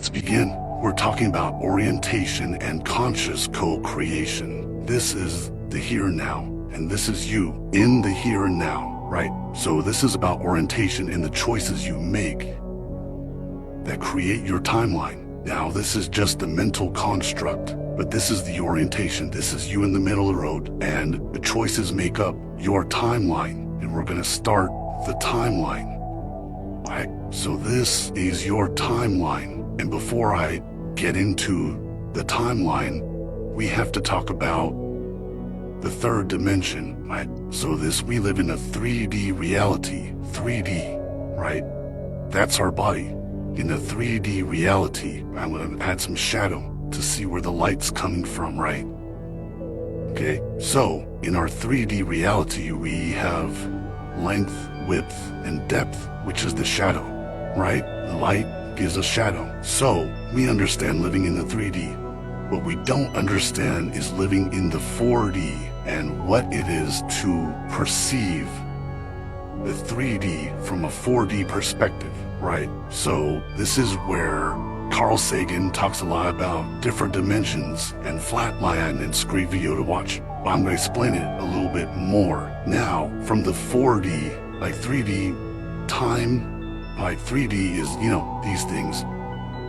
Let's begin. We're talking about orientation and conscious co-creation. This is the here and now, and this is you in the here and now, right? So this is about orientation and the choices you make that create your timeline. Now, this is just a mental construct, but this is the orientation. This is you in the middle of the road, and the choices make up your timeline. And we're going to start the timeline. All right, so this is your timeline. And before I get into the timeline, we have to talk about the third dimension, right? So we live in a 3D reality, 3D, right? That's our body. In a 3D reality, I'm going to add some shadow to see where the light's coming from, right? Okay, so in our 3D reality, we have length, width, and depth, which is the shadow, right? The light gives us shadow. So we understand living in the 3D. What we don't understand is living in the 4D and what it is to perceive the 3D from a 4D perspective, right? So this is where Carl Sagan talks a lot about different dimensions and flatline, and it's a great video to watch. But I'm going to explain it a little bit more. Now, from the 4D, like 3D, time, like 3D is, these things.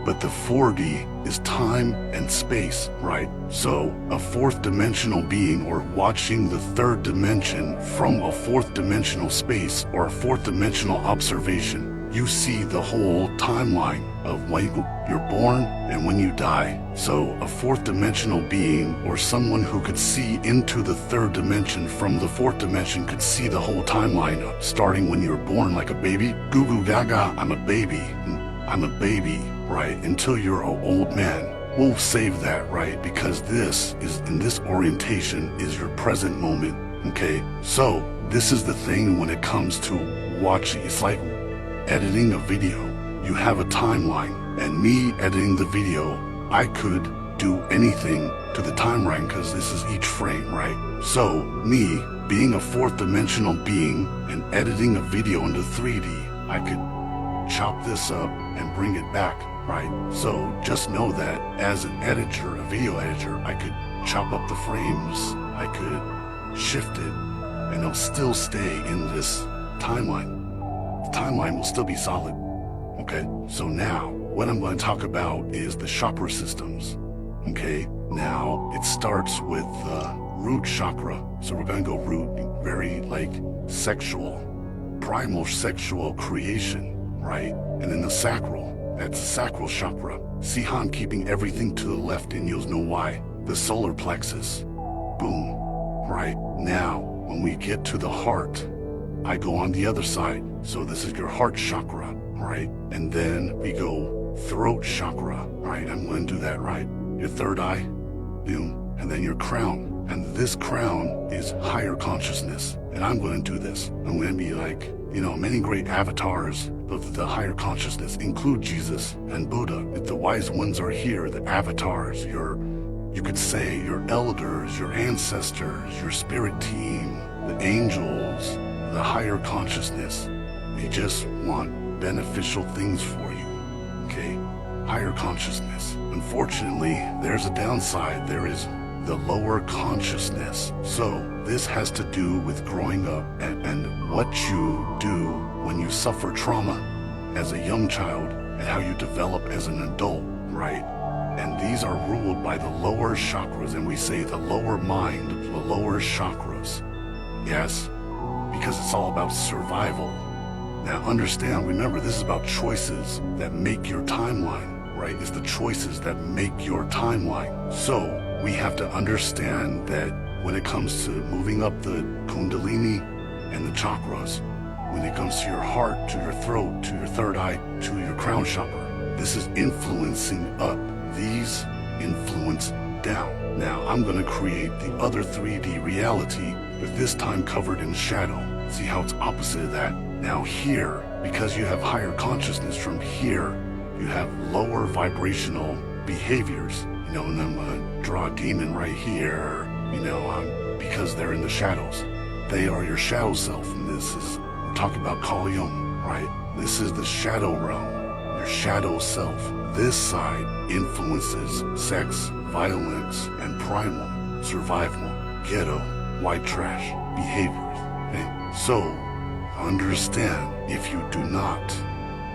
But the 4D is time and space, right? So a fourth dimensional being, or watching the third dimension from a fourth dimensional space or a fourth dimensional observation, you see the whole timeline of when you're born and when you die. So a fourth dimensional being, or someone who could see into the third dimension from the fourth dimension, could see the whole timeline of starting when you're born like a baby. Goo goo gaga, I'm a baby. I'm a baby, right? Until you're an old man. We'll save that, right? Because this is, in this orientation, is your present moment, okay? So this is the thing when it comes to watching. It's like editing a video. You have a timeline, and me editing the video, I could do anything to the timeline because this is each frame, right? So me being a fourth dimensional being and editing a video into 3D, I could chop this up and bring it back, right? So just know that as an editor, a video editor, I could chop up the frames, I could shift it, and it'll still stay in this timeline. The timeline will still be solid, okay? So now, what I'm going to talk about is the chakra systems, okay? Now, it starts with the root chakra. So we're going to go root, very sexual, primal sexual creation, right? And then the sacral, that's the sacral chakra. See how I'm keeping everything to the left, and you'll know why. The solar plexus, boom, right? Now, when we get to the heart, I go on the other side. So this is your heart chakra, right? And then we go throat chakra, right? I'm going to do that, right? Your third eye, boom, and then your crown. And this crown is higher consciousness. And I'm going to do this. I'm going to be like, many great avatars of the higher consciousness include Jesus and Buddha. If the wise ones are here, the avatars, you could say your elders, your ancestors, your spirit team, the angels, the higher consciousness. They just want beneficial things for you, okay? Higher consciousness. Unfortunately, there's a downside. There is the lower consciousness. So this has to do with growing up and what you do when you suffer trauma as a young child and how you develop as an adult, right? And these are ruled by the lower chakras, and we say the lower mind, the lower chakras. Yes, because it's all about survival. Now understand, remember, this is about choices that make your timeline, right? It's the choices that make your timeline. So we have to understand that when it comes to moving up the kundalini and the chakras, when it comes to your heart, to your throat, to your third eye, to your crown chakra, this is influencing up. These influence down. Now I'm going to create the other 3D reality, but this time covered in shadow. See how it's opposite of that? Now here, because you have higher consciousness, from here, you have lower vibrational behaviors. And I'm going to draw a demon right here, because they're in the shadows. They are your shadow self, and this is, we're talking about Kal Yung, right? This is the shadow realm. your shadow self. This side influences sex, violence, and primal, survival, ghetto, white trash behaviors. Okay? So, understand, if you do not,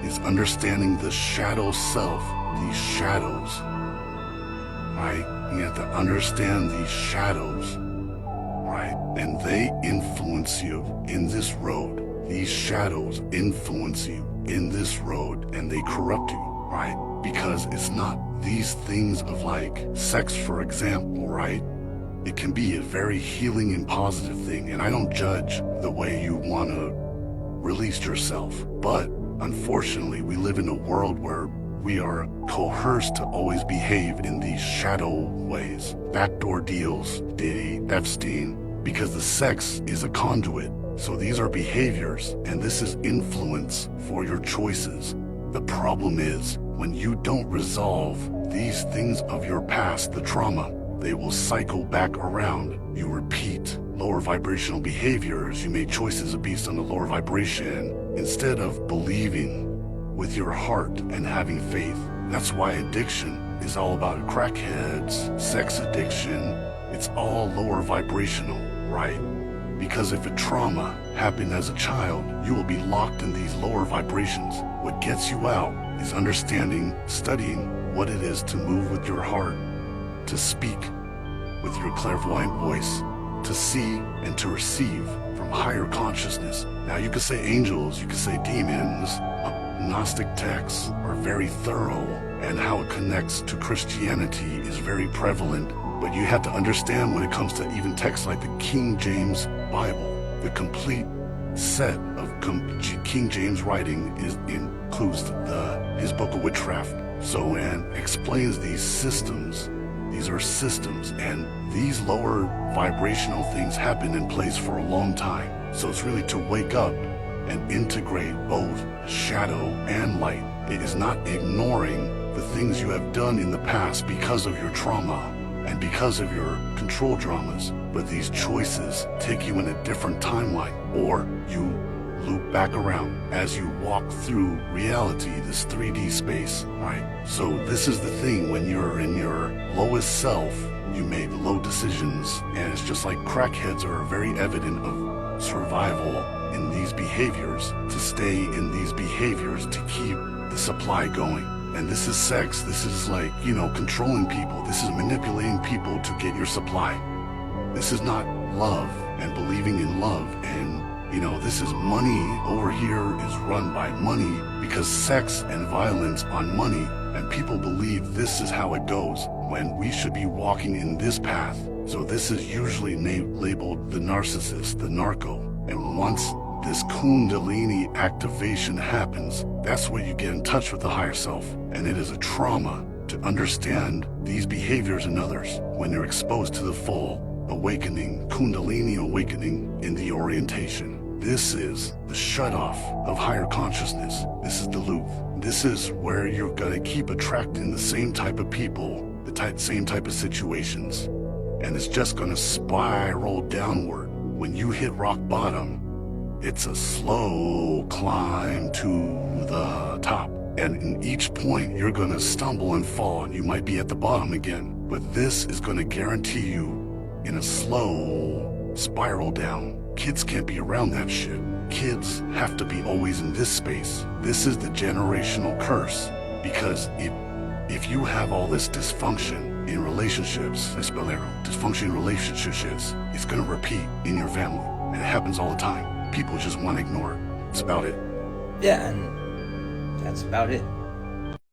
is understanding the shadow self, these shadows, right? You have to understand these shadows, right? And they influence you in this road. These shadows influence you in this road, and they corrupt you, right? Because it's not these things of like sex, for example, right? It can be a very healing and positive thing, and I don't judge the way you want to release yourself. But unfortunately, we live in a world where we are coerced to always behave in these shadow ways. Backdoor deals, Diddy, Epstein, because the sex is a conduit. So these are behaviors, and this is influence for your choices. The problem is, when you don't resolve these things of your past, the trauma, they will cycle back around. You repeat lower vibrational behaviors. You made choices based on the lower vibration instead of believing with your heart and having faith. That's why addiction is all about crackheads, sex addiction. It's all lower vibrational, right? Because if a trauma happened as a child, you will be locked in these lower vibrations. What gets you out is understanding, studying what it is to move with your heart, to speak with your clairvoyant voice, to see and to receive from higher consciousness. Now you could say angels, you could say demons. Gnostic texts are very thorough, and how it connects to Christianity is very prevalent. But you have to understand, when it comes to even texts like the King James Bible, the complete set of King James writing includes his book of witchcraft. So, and explains these systems. These are systems, and these lower vibrational things have been in place for a long time. So it's really to wake up and integrate both shadow and light. It is not ignoring the things you have done in the past because of your trauma and because of your control dramas, but these choices take you in a different timeline, or you loop back around as you walk through reality, this 3D space, right? So this is the thing, when you're in your lowest self, you made low decisions, and it's just like crackheads are very evident of survival in these behaviors, to stay in these behaviors, to keep the supply going. And this is sex, this is like, controlling people, this is manipulating people to get your supply. This is not love and believing in love, and this is money. Over here is run by money, because sex and violence on money, and people believe this is how it goes, when we should be walking in this path. So this is usually labeled the narcissist, the narco. And once this Kundalini activation happens, that's where you get in touch with the higher self. And it is a trauma to understand these behaviors in others when you're exposed to the full awakening, Kundalini awakening in the orientation. This is the shut-off of higher consciousness. This is the loop. This is where you're gonna keep attracting the same type of people, same type of situations. And it's just gonna spiral downward. When you hit rock bottom, it's a slow climb to the top. And in each point, you're gonna stumble and fall, and you might be at the bottom again. But this is gonna guarantee you in a slow spiral down. Kids can't be around that shit. Kids have to be always in this space. This is the generational curse, because if you have all this dysfunction in relationships, dysfunction in relationships, it's gonna repeat in your family, and it happens all the time. People just want to ignore it. That's about it. Yeah, and that's about it.